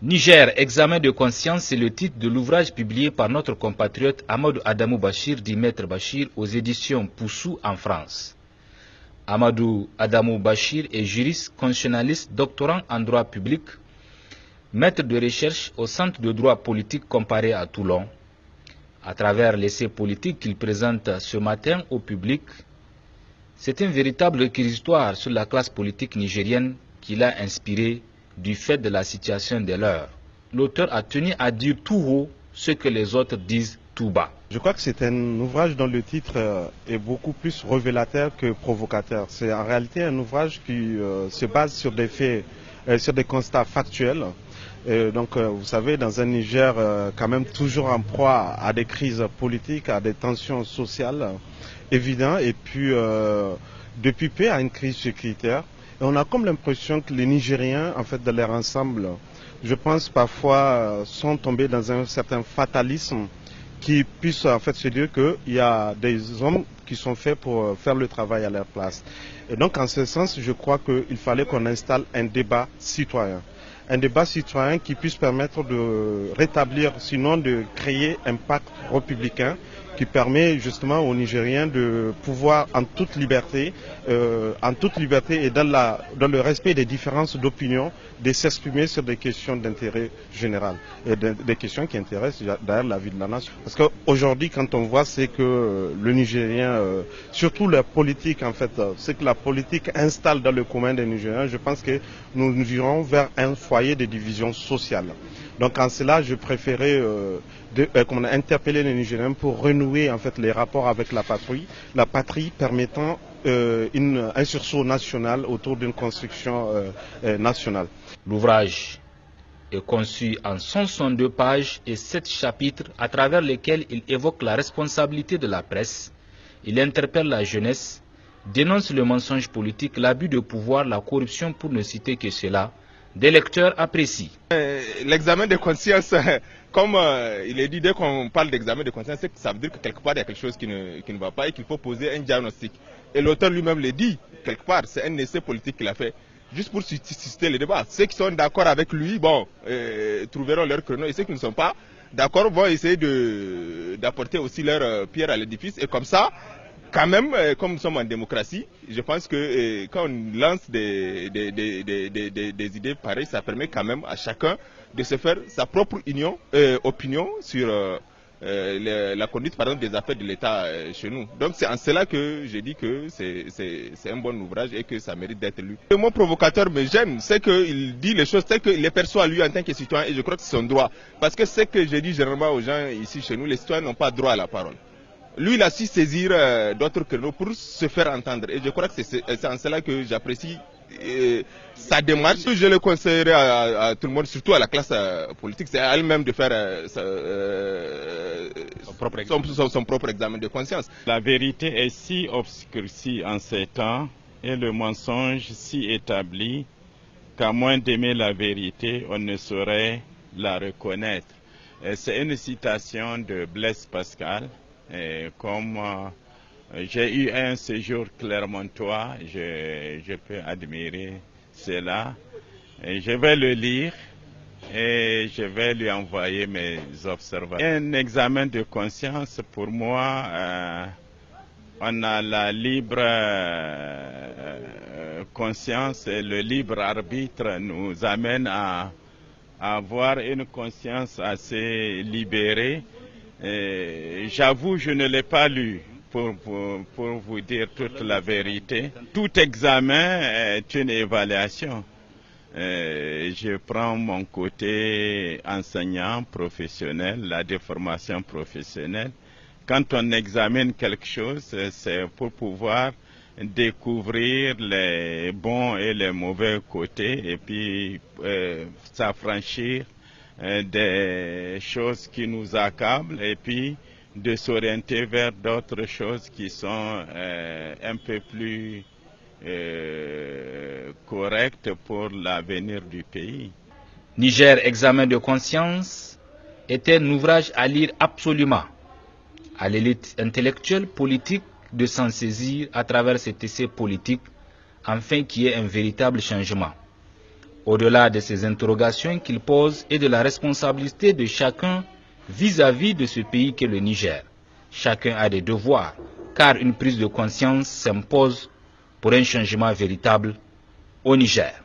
Niger, examen de conscience, c'est le titre de l'ouvrage publié par notre compatriote Amadou Adamou Bachir, dit Maître Bachir, aux éditions Poussou en France. Amadou Adamou Bachir est juriste, constitutionnaliste, doctorant en droit public, maître de recherche au Centre de droit politique comparé à Toulon. À travers l'essai politique qu'il présente ce matin au public, c'est un véritable réquisitoire sur la classe politique nigérienne qui l'a inspiré du fait de la situation de l'heure. L'auteur a tenu à dire tout haut ce que les autres disent tout bas. Je crois que c'est un ouvrage dont le titre est beaucoup plus révélateur que provocateur. C'est en réalité un ouvrage qui se base sur des faits, sur des constats factuels. Donc vous savez, dans un Niger quand même toujours en proie à des crises politiques, à des tensions sociales évidentes, et puis depuis peu à une crise sécuritaire. Et on a comme l'impression que les Nigériens, en fait, de leur ensemble, je pense parfois sont tombés dans un certain fatalisme qui puisse en fait se dire qu'il y a des hommes qui sont faits pour faire le travail à leur place. Et donc en ce sens, je crois qu'il fallait qu'on installe un débat citoyen. Un débat citoyen qui puisse permettre de rétablir, sinon de créer un pacte républicain qui permet justement aux Nigériens de pouvoir en toute liberté et dans le respect des différences d'opinion, de s'exprimer sur des questions d'intérêt général et des questions qui intéressent d'ailleurs la vie de la nation. Parce qu'aujourd'hui, quand on voit, c'est que le Nigérien, surtout la politique en fait, c'est que la politique installe dans le commun des Nigériens, je pense que nous irons vers un foyer de division sociale. Donc en cela, je préférais interpeller les Nigériens pour renouer en fait les rapports avec la patrie permettant un sursaut national autour d'une construction nationale. L'ouvrage est conçu en 162 pages et 7 chapitres à travers lesquels il évoque la responsabilité de la presse, il interpelle la jeunesse, dénonce le mensonge politique, l'abus de pouvoir, la corruption pour ne citer que cela. Des lecteurs apprécient. L'examen de conscience, comme il est dit, dès qu'on parle d'examen de conscience, c'est que ça veut dire que quelque part il y a quelque chose qui ne va pas et qu'il faut poser un diagnostic. Et l'auteur lui-même le dit, quelque part, c'est un essai politique qu'il a fait, juste pour susciter le débat. Ceux qui sont d'accord avec lui, bon, trouveront leur créneau, et ceux qui ne sont pas d'accord vont essayer d'apporter aussi leur pierre à l'édifice, et comme ça, quand même, comme nous sommes en démocratie, je pense que quand on lance des idées pareilles, ça permet quand même à chacun de se faire sa propre opinion sur la conduite par exemple des affaires de l'État chez nous. Donc c'est en cela que je dis que c'est un bon ouvrage et que ça mérite d'être lu. Le mot provocateur me gêne, c'est qu'il dit les choses telles qu'il les perçoit lui en tant que citoyen, et je crois que c'est son droit. Parce que c'est que je dis généralement aux gens ici chez nous, les citoyens n'ont pas droit à la parole. Lui, il a su saisir d'autres créneaux pour se faire entendre. Et je crois que c'est en cela que j'apprécie sa démarche. Je le conseillerais à tout le monde, surtout à la classe politique, c'est à elle-même de faire son propre examen de conscience. La vérité est si obscurcie en ces temps et le mensonge si établi qu'à moins d'aimer la vérité, on ne saurait la reconnaître. C'est une citation de Blaise Pascal. Et comme j'ai eu un séjour clermontois, je peux admirer cela. Et je vais le lire et je vais lui envoyer mes observations. Un examen de conscience, pour moi, on a la libre conscience et le libre arbitre nous amène à avoir une conscience assez libérée. J'avoue, je ne l'ai pas lu pour vous dire toute la vérité. Tout examen est une évaluation. Je prends mon côté enseignant professionnel, la déformation professionnelle. Quand on examine quelque chose, c'est pour pouvoir découvrir les bons et les mauvais côtés et puis s'affranchir des choses qui nous accablent et puis de s'orienter vers d'autres choses qui sont un peu plus correctes pour l'avenir du pays. Niger, examen de conscience est un ouvrage à lire absolument. À l'élite intellectuelle politique de s'en saisir à travers cet essai politique afin qu'il y ait un véritable changement. Au-delà de ces interrogations qu'il pose et de la responsabilité de chacun vis-à-vis de ce pays qu'est le Niger, chacun a des devoirs, car une prise de conscience s'impose pour un changement véritable au Niger.